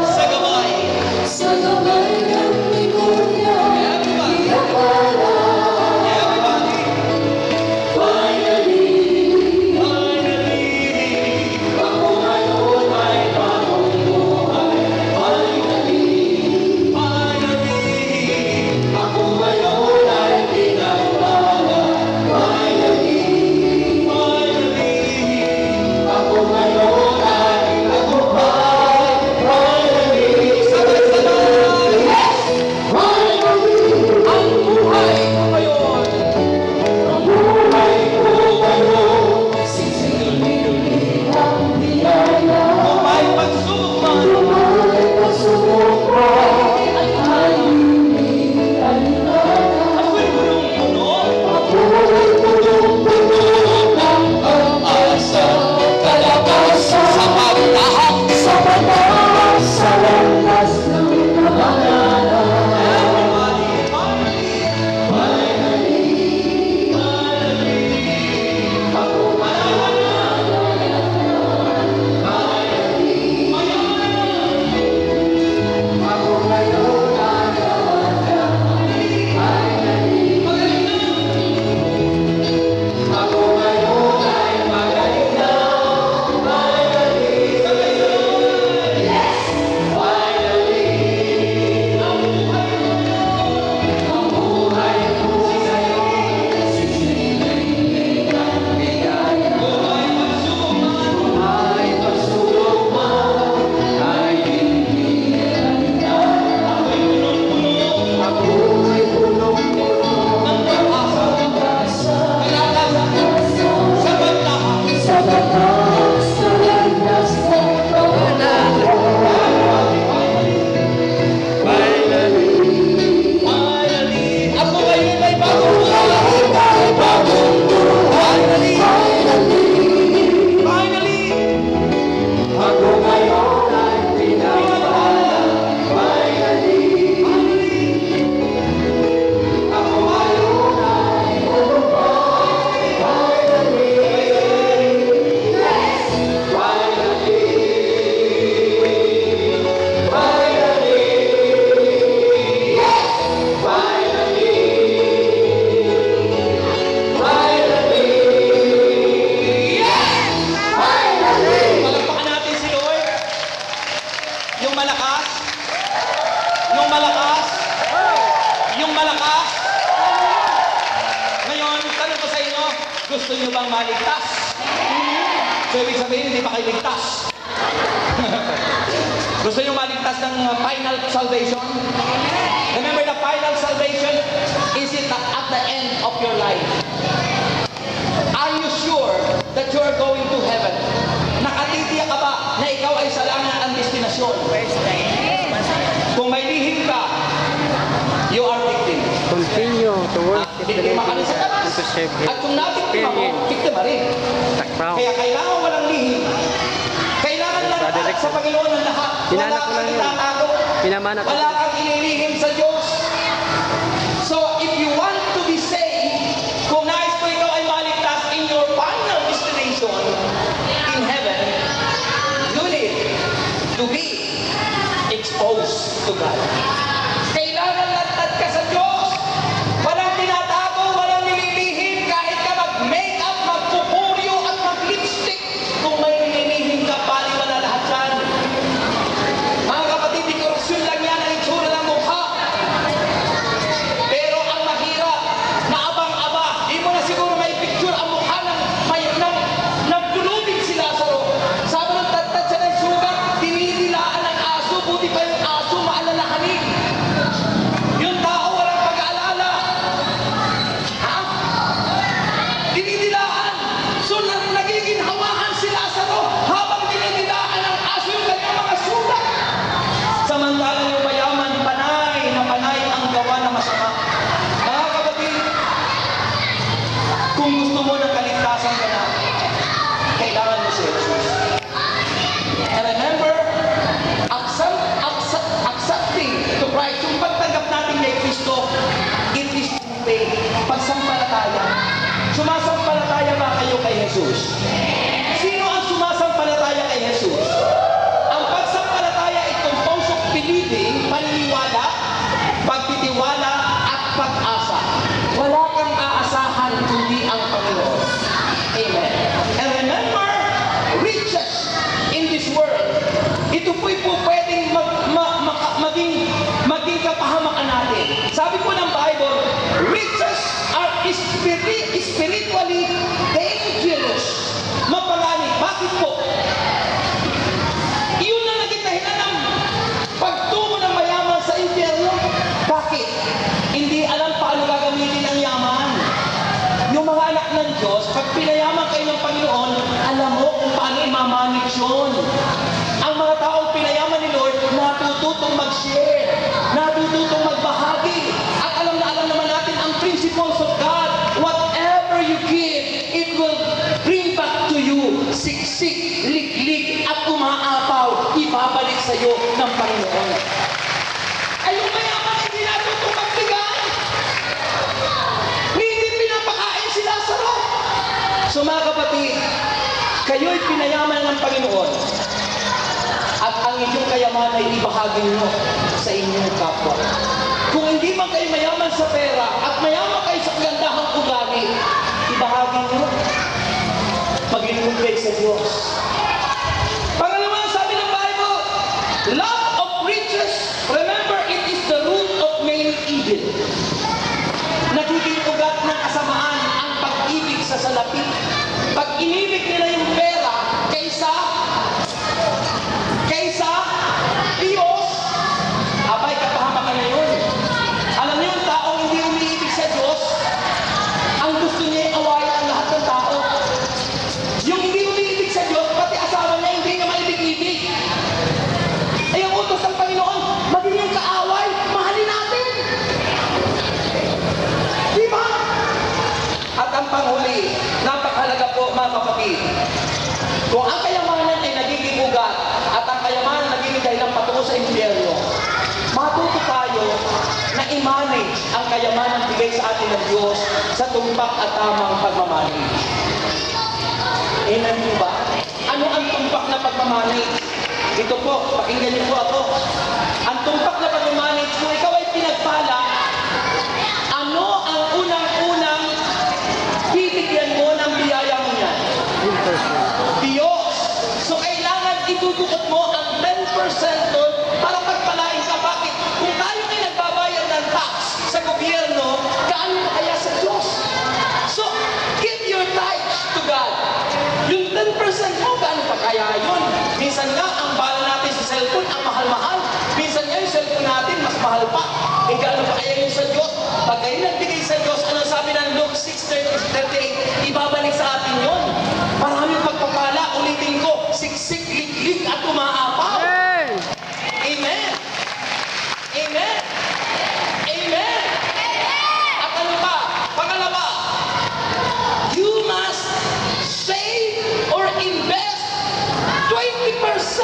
sa gabay. Everybody. Kung may pagsubok man, ako'y punong-puno. Sa pagtahak. Gusto niyo bang maligtas? So, ibig sabihin, hindi pa kayo ligtas. Gusto niyo maligtas ng final salvation? Remember, the final salvation is it at the end of your life. Are you sure that you are going to heaven? Nakatitiyak ka ba na ikaw ay sa langit ang destinasyon? Kung may lihim ka, you are victim. Continue to work in the Biktima ka rin sa taas. to serve Him. At kung nabiktima mo, biktima rin. Takpaw. Kaya kailangan walang lihim. Kailangan lang Brother sa Panginoon ang lahat. Wala Pinana ko lang kang yun. itatago. Pinamana ko. Wala kang inilihim sa Diyos. So, if you want to be saved, kung nais mo ikaw ay maligtas in your final destination in heaven, you need to be exposed to God. Kailangan lantad ka sa Diyos. Walang tinatago, walang nililihim. Kahit ka mag-makeup, magpupuryo at mag-lipstick, kung may nililihim ka, baliwala lahat yan. Mga kapatid, dekorasyon lang yan ang itsura ng mukha. Pero ang mahirap, na abang-aba, di mo na siguro may picture ang mukha ng nagdulubig si Lazaro. Sabi ng tatad siya ng sugat, dinidilaan ng aso, buti pa yung aso maalalahanin. Yung tao walang pag-aalala. Ha? Dinidilaan. So nagiging hawakan si Lazaro habang dinidilaan ng aso yung kanyang mga sugat. Samantalang yung mayaman, panay na panay ang gawa na masama. Mga kapatid, kung gusto mo ng kaligtasan ka na, kailangan mo si Jesus. And remember, accepting to Christ, yung pagtanggap natin kay Kristo, it is faith, pagsampalataya. Sumasampalataya ba kayo kay Jesus? Sino ang sumasampalataya kay Jesus? Ang pagsampalataya ay composed of believing, paniniwala, pagtitiwala, at pag-asa. Wala kang aasahan kundi ang Panginoon. Amen. And remember, riches in this world, ito po'y po pwedeng maging kapahamakan natin. Sabi po ng Bible, riches are spiritually dangerous. Mapanganib. Bakit po? Iyon na naging dahilan ng pagtungo ng mayaman sa impyerno. Bakit? Hindi alam paano gagamitin ang yaman. Yung mga anak ng Diyos, pag pinayaman kayo ng Panginoon, alam mo kung paano imamanage yun. Ang mga taong pinayaman ni Lord, natututong mag-share, natututong magbahagi. At alam naman natin ang principles of God. Whatever you give, it will bring back to you siksik, liglig, at umaapaw, ibabalik sa iyo ng Panginoon. Ay, yung mayaman, hindi natutong magbigay. Hindi pinapakain si Lazaro. So mga kapatid, kayo'y pinayaman ng Panginoon. At ang inyong kayaman ay ibahagi niyo sa inyong kapwa. Kung hindi man kayo mayaman sa pera at mayaman kayo sa kagandahang ugali, ibahagi niyo, maglingkod kayo sa Diyos. Pangalawa, sabi ng Bible, love of riches, remember, it is the root of many evil. Nagiging ugat ng kasamaan ang pag-ibig sa salapi. Pag inibig nila yung pera kaysa Diyos, abay, kapahamakan na yun. Alam niyo, yung taong hindi umiibig sa Diyos, ang gusto niya ay awayan ang lahat ng tao. Yung hindi umiibig sa Diyos, pati asawa niya hindi niya maibig-ibig. Ay, ang utos ng Panginoon, magiging kaaway, mahalin natin. Di ba? At ang panghuli, napakahalaga po mga kapatid. Kung ang kayamanan ay nagiging ugat at ang kayamanan nagiging dahilan patungo sa impyerno, matuto tayo na i-manage ang kayamanan bigay sa atin ng Diyos sa tumpak at tamang pagmamanage. Amen po ba? Ano ang tumpak na pagmamanage? Ito po, pakinggan niyo po ako. Ang tumpak na pagmamanage, kung ikaw ay pinagpala, ano ang unang-unang bibigyan mo ng biyaya mo niyan? Diyos. So kailangan idudukot mo ang 10% doon para pagpalain ka. Bakit? Kung tayo ay nagbabayad ng tax sa gobyerno, gaano na kaya sa Diyos? So, give your tithes to God. Yung 10% mo, gaano pa kaya yun? Minsan nga, ang bala natin sa cellphone, ang mahal-mahal. Minsan nga, yung cellphone natin, mas mahal pa. Eh, gaano pa kaya yun sa Diyos? Pag kayo nagbigay sa Diyos, ano sabi ng Luke 6:38, ibabalik sa atin yun. Maraming pagpapala, ulitin ko, siksik, liglig, at umaapaw. Amen. Amen. Amen. At ano pa? Pangalawa, you must save or invest 20%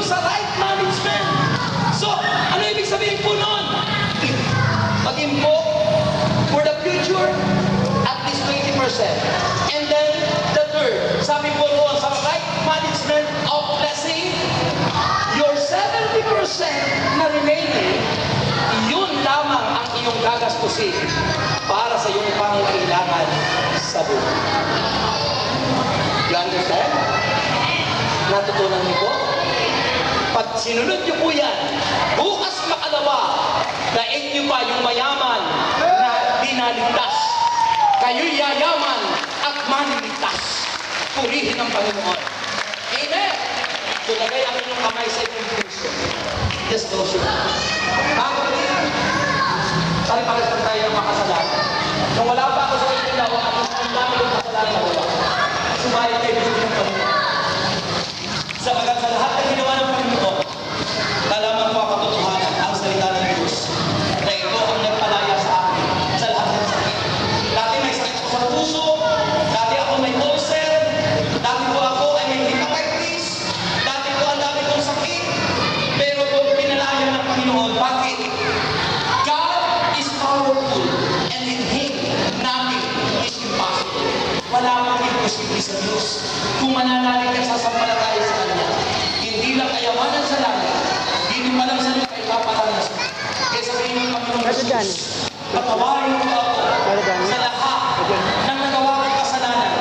sa right management. So, ano ibig sabihin po nun? Mag-impok for the future, at least 20%. And then, the third, sabi po roon, sa right management of blessing, your 70% na remaining, yun lamang ang iyong gagastusin para sa iyong pangangailangan sa buhay. You understand? Natutunan niyo po? Pag sinunod niyo po yan, bukas makalawa, daig niyo pa yung mayaman na dinaligtas. Kayo'y yayaman at maniligtas. Purihin ang Panginoon. Amen! So, lagay ang inyong kamay sa inyong puso. Just close your eyes. Bago rin, pare-pares lang tayo ng makasalanan. Nung wala pa ako sa inyong lawa, ang dami ng kasalanan na wala. Sumayad kayo dito ng Panginoon. Sapagat sa lahat ng ginawa ng Panginoon, nalaman ko ang katotohanan, ang salita ng Diyos, na ito ang nagpalaya sa akin sa lahat ng sakit. Dati may sakit ko sa puso, dati ako may ulcer, dati po ako ay may hepatitis, dati po ang dami kong sakit, pero po pinalaya ng Panginoon. Bakit? God is powerful, and in Him, nothing is impossible. Wala pong imposible sa Diyos. Kung mananalig ka sa sampalataya sa Kanya, hindi lang kayamanan sa langit, dito pa lang sa lupa ipaparanas mo. Kaya sabihin ng Panginoon Jesus, patawarin mo ako sa lahat ng nagawa kong kasalanan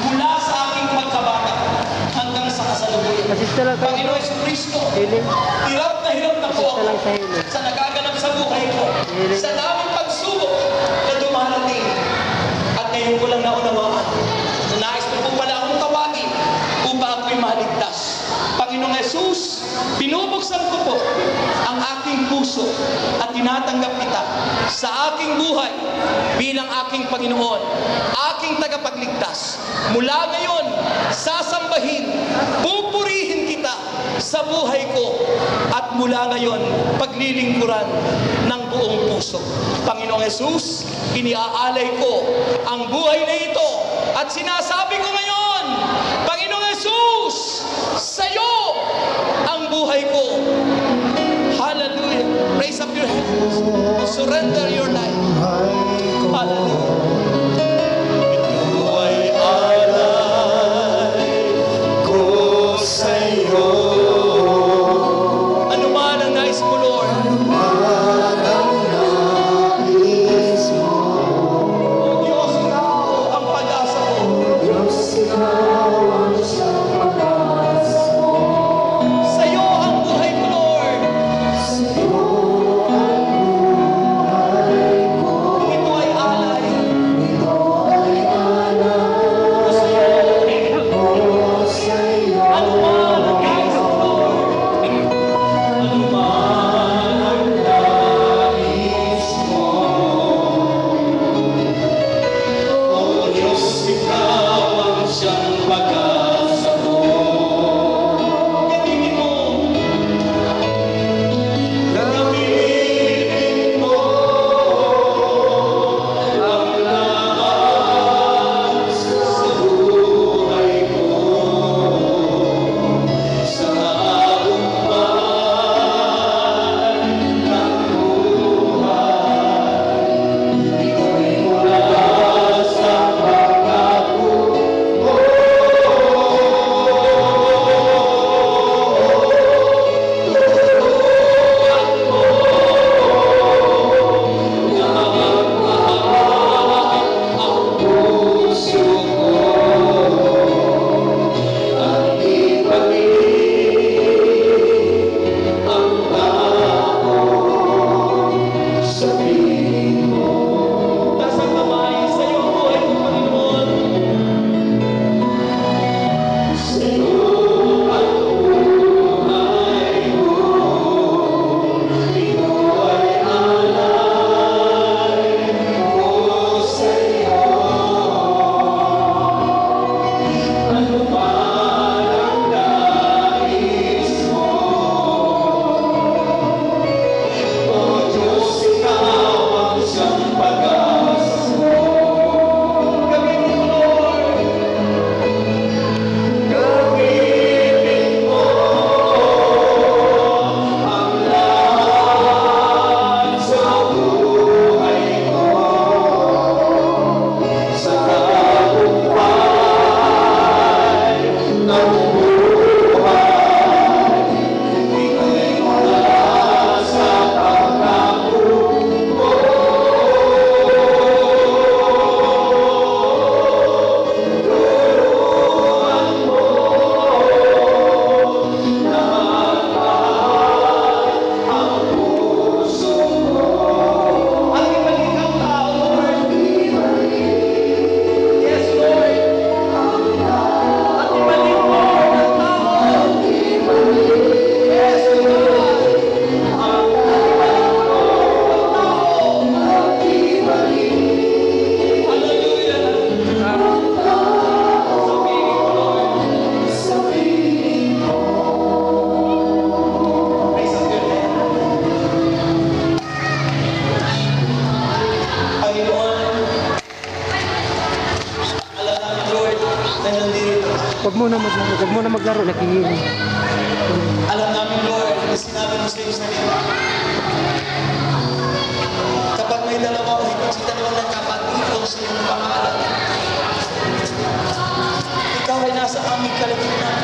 mula sa aking pagkabata hanggang sa kasalukuyan. Assist na lang kayo. Panginoon Jesucristo, Healing. hirap na po Assist na lang ako sa healing. sa nagaganap sa buhay ko, sa daming pagsubok na dumarating. At ngayon ko lang naunawaan na nais mo po pala akong tawagin upang ako'y maligtas. Panginoong Jesus, binubuksan ko po ang aking puso at tinatanggap kita sa aking buhay bilang aking Panginoon, aking tagapagligtas. Mula ngayon, sasambahin, pupurihin kita sa buhay ko at mula ngayon, paglilingkuran ng buong puso. Panginoong Jesus, iniaalay ko ang buhay na ito at sinasabi ko ngayon, Panginoong Jesus, sa'yo ang buhay ko. Hallelujah. Raise up your hands. Surrender your life. Hallelujah. Ito ay alay ko sa'yo. Ano man ang nais mo, Lord? Diyos, ikaw ang pag-asa ko. Sa'yo ang buhay ko, Lord. muna maglaro. Huwag muna maglaro. Nakikinig. Alam namin, Lord, na sinabi mo sa iyong salita. Kapag may dalawa o higit sa dalawang nagkapatipon sa iyong pangalan, ikaw ay nasa aming kalagitnaan.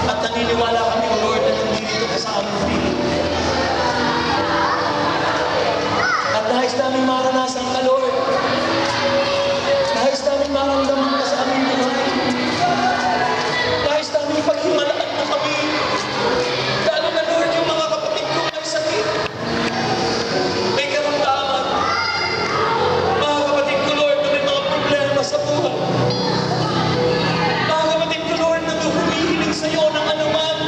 At naniniwala kami, O Lord, na nandito ka sa aming piling. At nais namin maranasan ka, Lord. Nais namin maramdaman ka sa aming buhay. Nais namin paghimalaan mo kami. Lalo na, Lord, yung mga kapatid ko may sakit. May karamdaman. Mga kapatid ko, Lord, na may mga problema sa buhay. Mga kapatid ko, Lord, na humihiling sa iyo ng anuman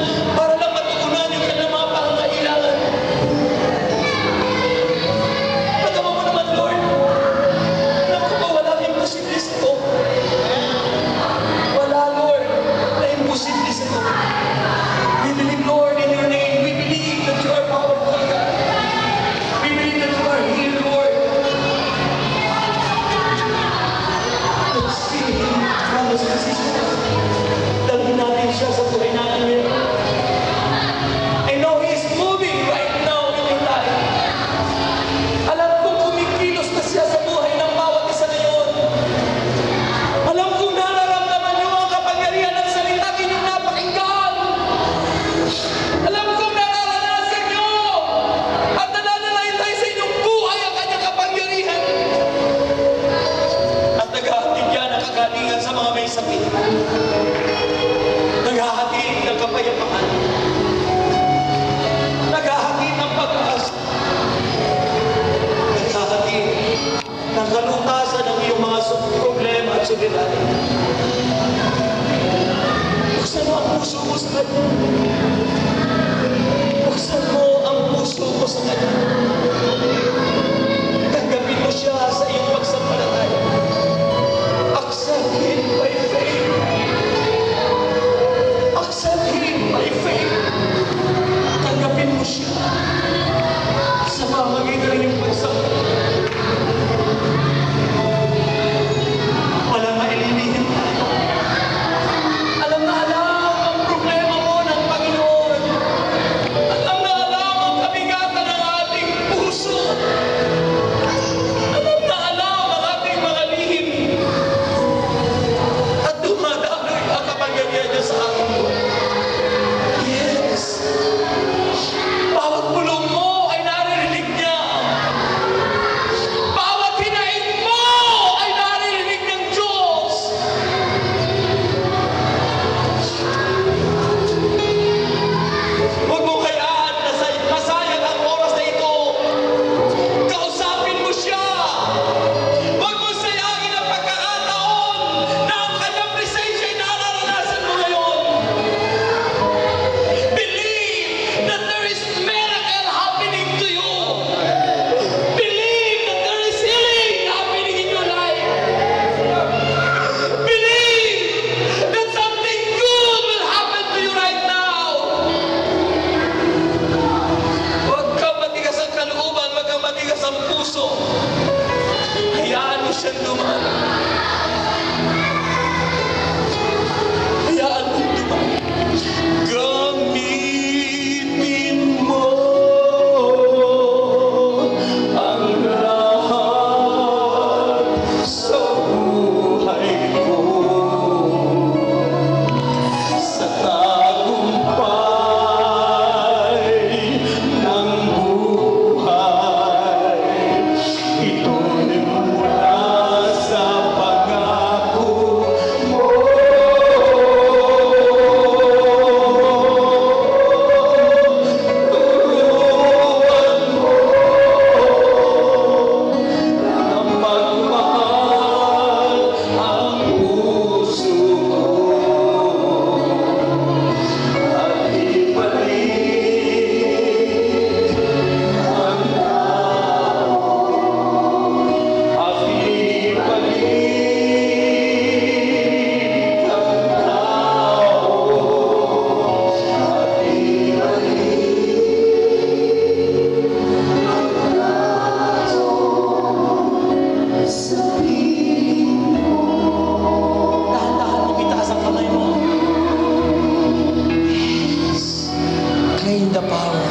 Claim the power.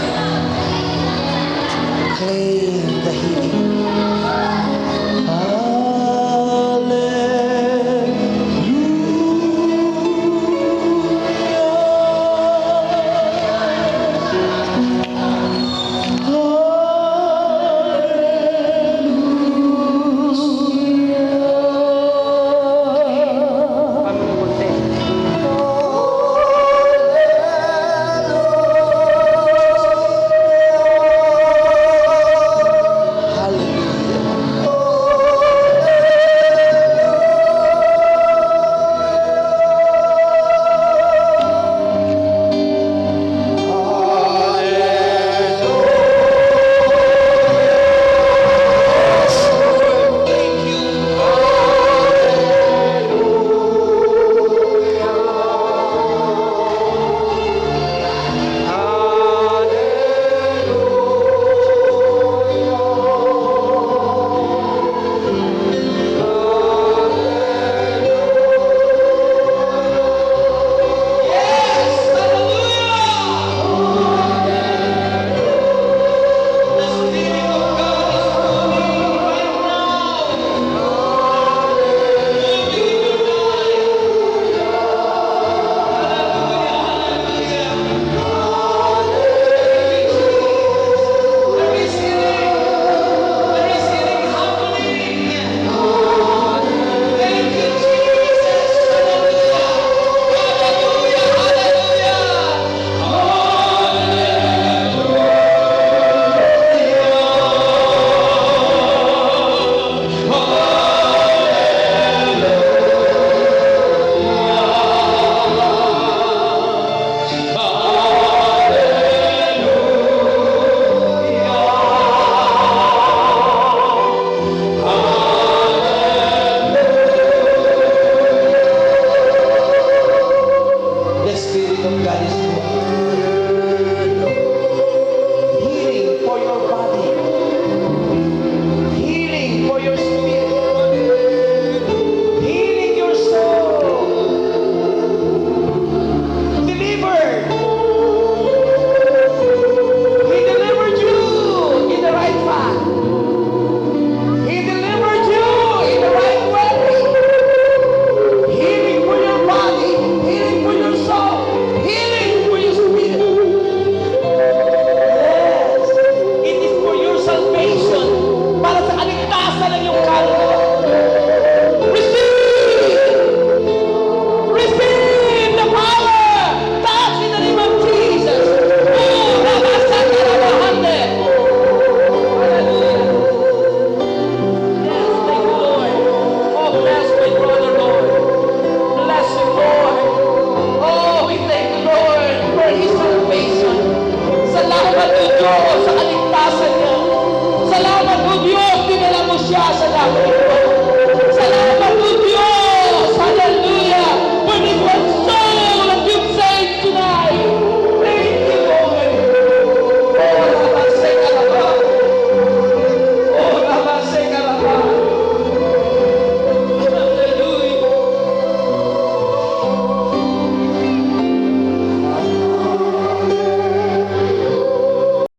Claim the healing. Paano ng konti? The Spirit of God is moving. Healing for your body. Healing for your spirit. Healing your soul. Delivered. He delivered you in the right path. He delivered you in the right way. Healing for your body, healing for your soul, healing for your spirit. Yes, it is for your salvation, para sa kaligtasan ng iyong kaluluwa. Receive the power. Touch in the name of Jesus. Oh, Rabasaka Rabahande. Hallelujah. Yes, thank you, Lord. Oh, bless my brother, Lord. Bless him, Lord. Oh, we thank you, Lord, for his salvation. Salamat po Diyos sa kaligtasan niya. Salamat po Diyos, dinala mo siya sa langit.